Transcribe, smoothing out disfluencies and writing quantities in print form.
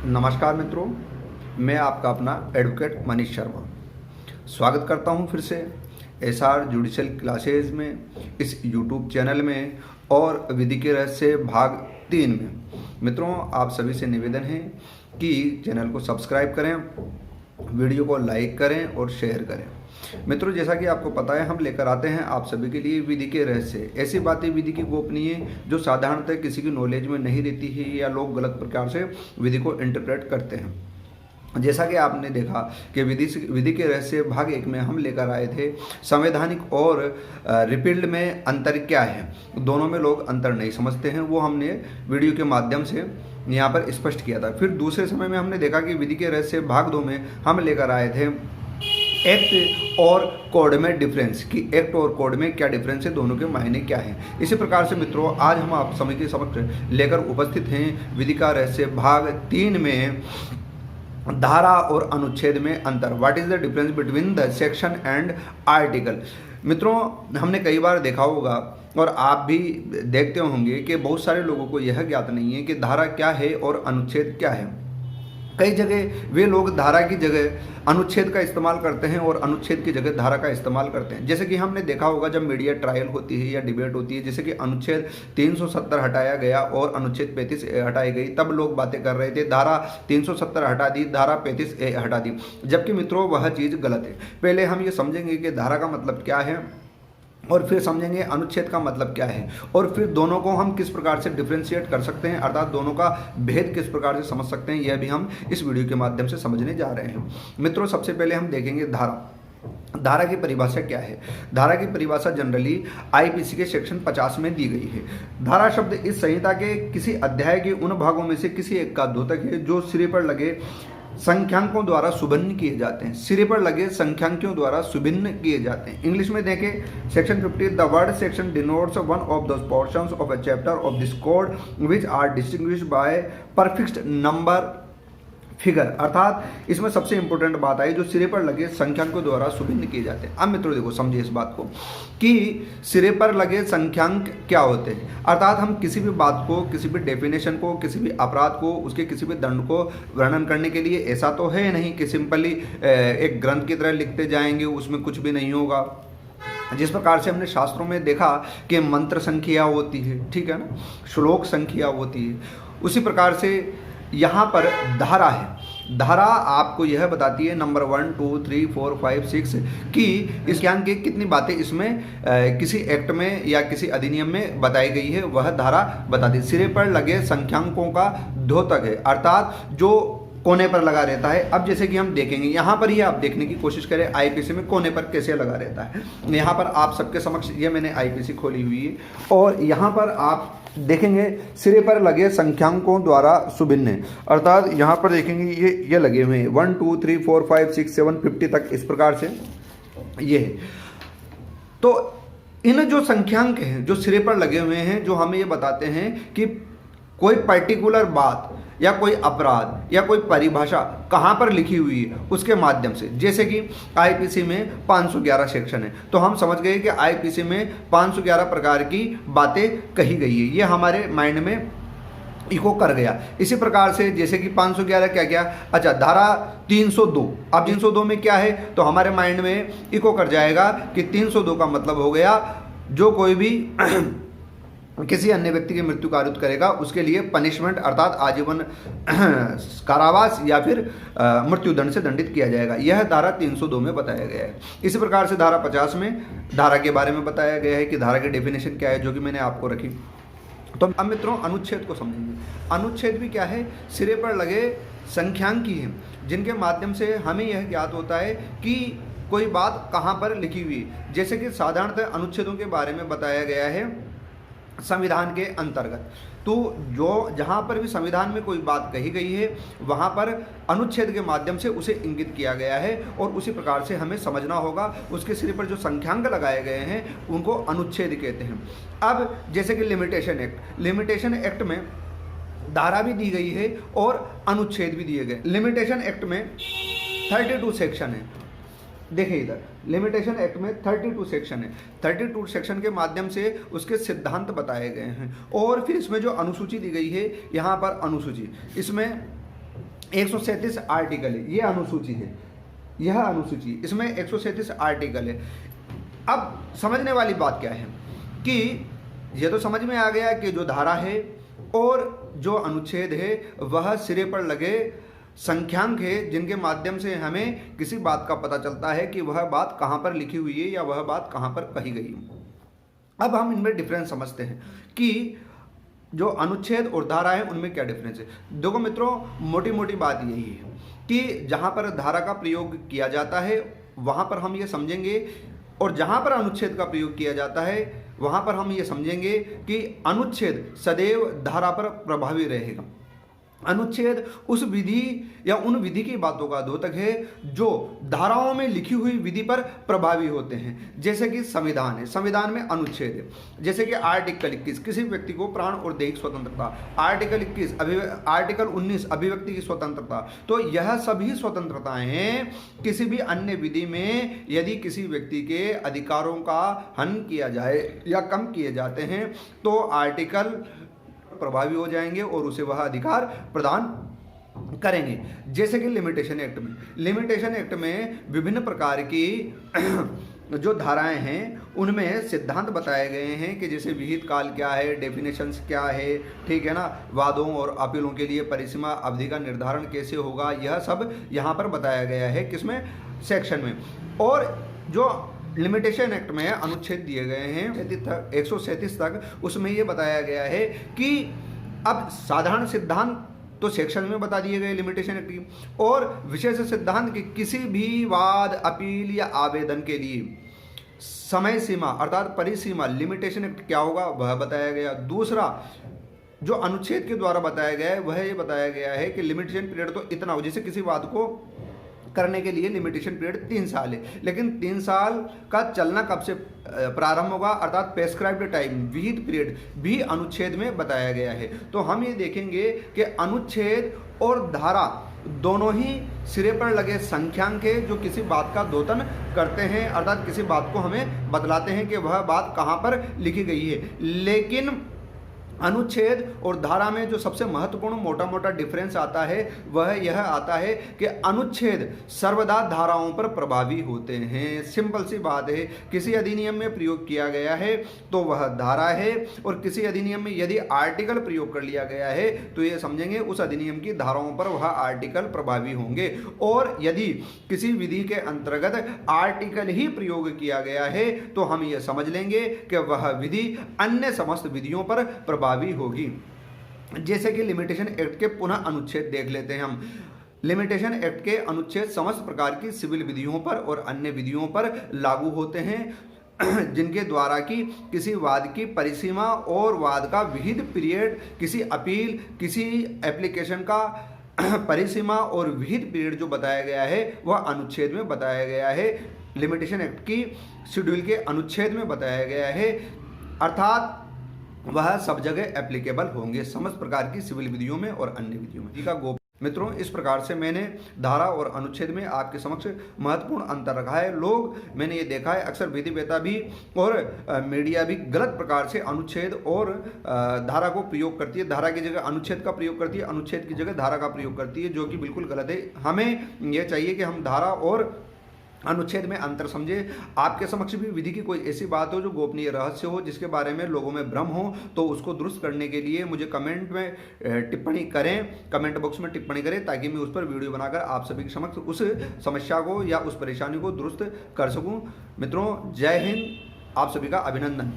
नमस्कार मित्रों, मैं आपका अपना एडवोकेट मनीष शर्मा स्वागत करता हूं फिर से एसआर जुडिशियल क्लासेज में, इस यूट्यूब चैनल में और विधि के रहस्य भाग 3 में। मित्रों, आप सभी से निवेदन है कि चैनल को सब्सक्राइब करें, वीडियो को लाइक करें और शेयर करें। मित्रों, जैसा कि आपको पता है, हम लेकर आते हैं आप सभी के लिए विधि के रहस्य, ऐसी बातें विधि की गोपनीय जो साधारणतः किसी की नॉलेज में नहीं रहती है या लोग गलत प्रकार से विधि को इंटरप्रेट करते हैं। जैसा कि आपने देखा कि विधि के रहस्य भाग 1 में हम लेकर आए थे संवैधानिक और रिपील्ड में अंतर क्या है। दोनों में लोग अंतर नहीं समझते हैं, वो हमने वीडियो के माध्यम से यहाँ पर स्पष्ट किया था। फिर दूसरे समय में हमने देखा कि विधि के रहस्य भाग 2 में हम लेकर आए थे एक्ट और कोड में डिफरेंस, कि एक्ट और कोड में क्या डिफरेंस है, दोनों के मायने क्या हैं। इसी प्रकार से मित्रों, आज हम आप सभी के समक्ष लेकर उपस्थित हैं विधि का रहस्य भाग 3 में धारा और अनुच्छेद में अंतर। What is the difference between the section and article. मित्रों, हमने कई बार देखा होगा और आप भी देखते होंगे कि बहुत सारे लोगों को यह ज्ञात नहीं है कि धारा क्या है और अनुच्छेद क्या है। कई जगह वे लोग धारा की जगह अनुच्छेद का इस्तेमाल करते हैं और अनुच्छेद की जगह धारा का इस्तेमाल करते हैं। जैसे कि हमने देखा होगा जब मीडिया ट्रायल होती है या डिबेट होती है, जैसे कि अनुच्छेद 370 हटाया गया और अनुच्छेद 35 हटाई गई, तब लोग बातें कर रहे थे धारा 370 हटा दी, धारा 35 हटा दी, जबकि मित्रों वह चीज़ गलत है। पहले हम ये समझेंगे कि धारा का मतलब क्या है और फिर समझेंगे अनुच्छेद का मतलब क्या है, और फिर दोनों को हम किस प्रकार से डिफ्रेंशिएट कर सकते हैं, अर्थात दोनों का भेद किस प्रकार से समझ सकते हैं, यह भी हम इस वीडियो के माध्यम से समझने जा रहे हैं। मित्रों, सबसे पहले हम देखेंगे धारा। धारा की परिभाषा क्या है। धारा की परिभाषा जनरली आईपीसी के सेक्शन 50 में दी गई है। धारा शब्द इस संहिता के किसी अध्याय के उन भागों में से किसी एक का द्योतक है जो सिरे पर लगे संख्यांकों द्वारा सुभिन्न किए जाते हैं। सिरे पर लगे संख्यांकों द्वारा सुभिन्न किए जाते हैं। इंग्लिश में देखें section 50, the word section denotes one of those portions of a chapter of this code which are distinguished by prefixed number figure. अर्थात इसमें सबसे इंपॉर्टेंट बात आई जो सिरे पर लगे संख्यांकों द्वारा सुभिन्न किए जाते हैं। अब मित्रों देखो, समझिए इस बात को कि सिरे पर लगे संख्यांक क्या होते हैं। अर्थात हम किसी भी बात को, किसी भी डेफिनेशन को, किसी भी अपराध को, उसके किसी भी दंड को वर्णन करने के लिए ऐसा तो है नहीं कि सिंपली एक ग्रंथ की तरह लिखते जाएंगे, उसमें कुछ भी नहीं होगा। जिस प्रकार से हमने शास्त्रों में देखा कि मंत्र संख्या होती है, ठीक है ना, श्लोक संख्या होती है, उसी प्रकार से यहाँ पर धारा है। धारा आपको यह बताती है नंबर 1, 2, 3, 4, 5, 6 कि इस ज्ञान की कितनी बातें इसमें किसी एक्ट में या किसी अधिनियम में बताई गई है, वह धारा बताती है। सिरे पर लगे संख्यांकों का द्योतक है, अर्थात जो कोने पर लगा रहता है। अब जैसे कि हम देखेंगे, यहाँ पर ही आप देखने की कोशिश करें आईपीसी में कोने पर कैसे लगा रहता है। यहाँ पर आप सबके समक्ष ये मैंने आईपीसी खोली हुई है और यहाँ पर आप देखेंगे सिरे पर लगे संख्यांकों द्वारा सुभिन्न है, अर्थात यहाँ पर देखेंगे ये लगे हुए हैं 1, 2, 3, 4, 5, 6, 7, 50 तक, इस प्रकार से ये है। तो इन जो संख्यांक हैं जो सिरे पर लगे हुए हैं, जो हमें ये बताते हैं कि कोई पर्टिकुलर बात या कोई अपराध या कोई परिभाषा कहाँ पर लिखी हुई है उसके माध्यम से। जैसे कि आईपीसी में 511 सेक्शन है, तो हम समझ गए कि आईपीसी में 511 प्रकार की बातें कही गई है, ये हमारे माइंड में इको कर गया। इसी प्रकार से जैसे कि 511 क्या क्या, अच्छा धारा 302, अब 302 में क्या है तो हमारे माइंड में इको कर जाएगा कि 302 का मतलब हो गया जो कोई भी किसी अन्य व्यक्ति की मृत्यु कारुत करेगा उसके लिए पनिशमेंट अर्थात आजीवन कारावास या फिर मृत्युदंड से दंडित किया जाएगा। यह धारा 302 में बताया गया है। इसी प्रकार से धारा 50 में धारा के बारे में बताया गया है कि धारा की डेफिनेशन क्या है, जो कि मैंने आपको रखी। तो अब मित्रों अनुच्छेद को समझेंगे। अनुच्छेद भी क्या है, सिरे पर लगे संख्यांक ही हैं जिनके माध्यम से हमें यह ज्ञात होता है कि कोई बात कहाँ पर लिखी हुई है। जैसे कि साधारणतः अनुच्छेदों के बारे में बताया गया है संविधान के अंतर्गत, तो जो जहाँ पर भी संविधान में कोई बात कही गई है वहाँ पर अनुच्छेद के माध्यम से उसे इंगित किया गया है और उसी प्रकार से हमें समझना होगा। उसके सिरे पर जो संख्यांक लगाए गए हैं उनको अनुच्छेद कहते हैं। अब जैसे कि लिमिटेशन एक्ट में धारा भी दी गई है और अनुच्छेद भी दिए गए। लिमिटेशन एक्ट में 32 सेक्शन है। देखिए इधर लिमिटेशन एक्ट में 32 सेक्शन है। 32 सेक्शन के माध्यम से उसके सिद्धांत बताए गए हैं और फिर इसमें जो अनुसूची दी गई है, यहाँ पर अनुसूची, इसमें 137 आर्टिकल है, ये अनुसूची है, यह अनुसूची, इसमें 137 आर्टिकल है। अब समझने वाली बात क्या है कि ये तो समझ में आ गया कि जो धारा है और जो अनुच्छेद है वह सिरे पर लगे संख्यांक है, जिनके माध्यम से हमें किसी बात का पता चलता है कि वह बात कहाँ पर लिखी हुई है या वह बात कहाँ पर कही गई है। अब हम इनमें डिफरेंस समझते हैं कि जो अनुच्छेद और धारा है उनमें क्या डिफरेंस है। देखो मित्रों, मोटी मोटी बात यही है कि जहाँ पर धारा का प्रयोग किया जाता है वहाँ पर हम ये समझेंगे, और जहाँ पर अनुच्छेद का प्रयोग किया जाता है वहाँ पर हम ये समझेंगे कि अनुच्छेद सदैव धारा पर प्रभावी रहेगा। अनुच्छेद उस विधि या उन विधि की बातों का द्योतक है जो धाराओं में लिखी हुई विधि पर प्रभावी होते हैं। जैसे कि संविधान है, संविधान में अनुच्छेद है। जैसे कि आर्टिकल 21 किसी व्यक्ति को प्राण और दैहिक स्वतंत्रता, आर्टिकल 21 आर्टिकल 19 अभिव्यक्ति की स्वतंत्रता। तो यह सभी स्वतंत्रताएं किसी भी अन्य विधि में यदि किसी व्यक्ति के अधिकारों का हनन किया जाए या कम किए जाते हैं तो आर्टिकल प्रभावी हो जाएंगे और उसे वह अधिकार प्रदान करेंगे। जैसे कि लिमिटेशन एक्ट में, लिमिटेशन एक्ट में विभिन्न प्रकार की जो धाराएं हैं उनमें सिद्धांत बताए गए हैं कि जैसे विहित काल क्या है, डेफिनेशंस क्या है, ठीक है ना, वादों और अपीलों के लिए परिसीमा अवधि का निर्धारण कैसे होगा, यह सब यहाँ पर बताया गया है किसमें, सेक्शन में। और जो लिमिटेशन एक्ट में अनुच्छेद दिए गए हैं 137 तक, उसमें ये बताया गया है कि अब साधारण सिद्धांत तो सेक्शन में बता दिए गए लिमिटेशन एक्ट की, और विशेष सिद्धांत के किसी भी वाद, अपील या आवेदन के लिए समय सीमा अर्थात परिसीमा लिमिटेशन एक्ट क्या होगा वह बताया गया। दूसरा जो अनुच्छेद के द्वारा बताया गया है वह ये बताया गया है कि लिमिटेशन पीरियड तो इतना हो, जैसे किसी बात को करने के लिए लिमिटेशन पीरियड 3 साल है, लेकिन 3 साल का चलना कब से प्रारंभ होगा अर्थात प्रेस्क्राइब्ड टाइम, विहित पीरियड भी अनुच्छेद में बताया गया है। तो हम ये देखेंगे कि अनुच्छेद और धारा दोनों ही सिरे पर लगे संख्यांक है जो किसी बात का द्योतन करते हैं, अर्थात किसी बात को हमें बतलाते हैं कि वह बात कहाँ पर लिखी गई है। लेकिन अनुच्छेद और धारा में जो सबसे महत्वपूर्ण मोटा मोटा डिफरेंस आता है वह यह आता है कि अनुच्छेद सर्वदा धाराओं पर प्रभावी होते हैं। सिंपल सी बात है, किसी अधिनियम में प्रयोग किया गया है तो वह धारा है, और किसी अधिनियम में यदि आर्टिकल प्रयोग कर लिया गया है तो ये समझेंगे उस अधिनियम की धाराओं पर वह आर्टिकल प्रभावी होंगे। और यदि किसी विधि के अंतर्गत आर्टिकल ही प्रयोग किया गया है तो हम ये समझ लेंगे कि वह विधि अन्य समस्त विधियों पर प्रभावी होगी। जैसे कि लिमिटेशन एक्ट के पुनः अनुच्छेद देख लेते हैं हम। लिमिटेशन एक्ट के अनुच्छेद समस्त प्रकार की सिविल विधियों पर और अन्य विधियों पर लागू होते हैं जिनके द्वारा कि किसी वाद की परिसीमा और वाद का विहित पीरियड, किसी अपील, किसी एप्लीकेशन का परिसीमा और विहित पीरियड जो बताया गया है वह अनुच्छेद में बताया गया है, लिमिटेशन एक्ट की शेड्यूल के अनुच्छेद में बताया गया है, अर्थात वह सब जगह एप्लीकेबल होंगे समस्त प्रकार की सिविल विधियों में और अन्य विधियों में। का गोप मित्रों, इस प्रकार से मैंने धारा और अनुच्छेद में आपके समक्ष महत्वपूर्ण अंतर रखा है। लोग, मैंने ये देखा है अक्सर विधिवेत्ता भी और मीडिया भी गलत प्रकार से अनुच्छेद और धारा को प्रयोग करती है, धारा की जगह अनुच्छेद का प्रयोग करती है, अनुच्छेद की जगह धारा का प्रयोग करती है, जो कि बिल्कुल गलत है। हमें यह चाहिए कि हम धारा और अनुच्छेद में अंतर समझे। आपके समक्ष भी विधि की कोई ऐसी बात हो जो गोपनीय रहस्य हो, जिसके बारे में लोगों में भ्रम हो, तो उसको दुरुस्त करने के लिए मुझे कमेंट में टिप्पणी करें, कमेंट बॉक्स में टिप्पणी करें, ताकि मैं उस पर वीडियो बनाकर आप सभी के समक्ष उस समस्या को या उस परेशानी को दुरुस्त कर सकूं। मित्रों, जय हिंद, आप सभी का अभिनंदन।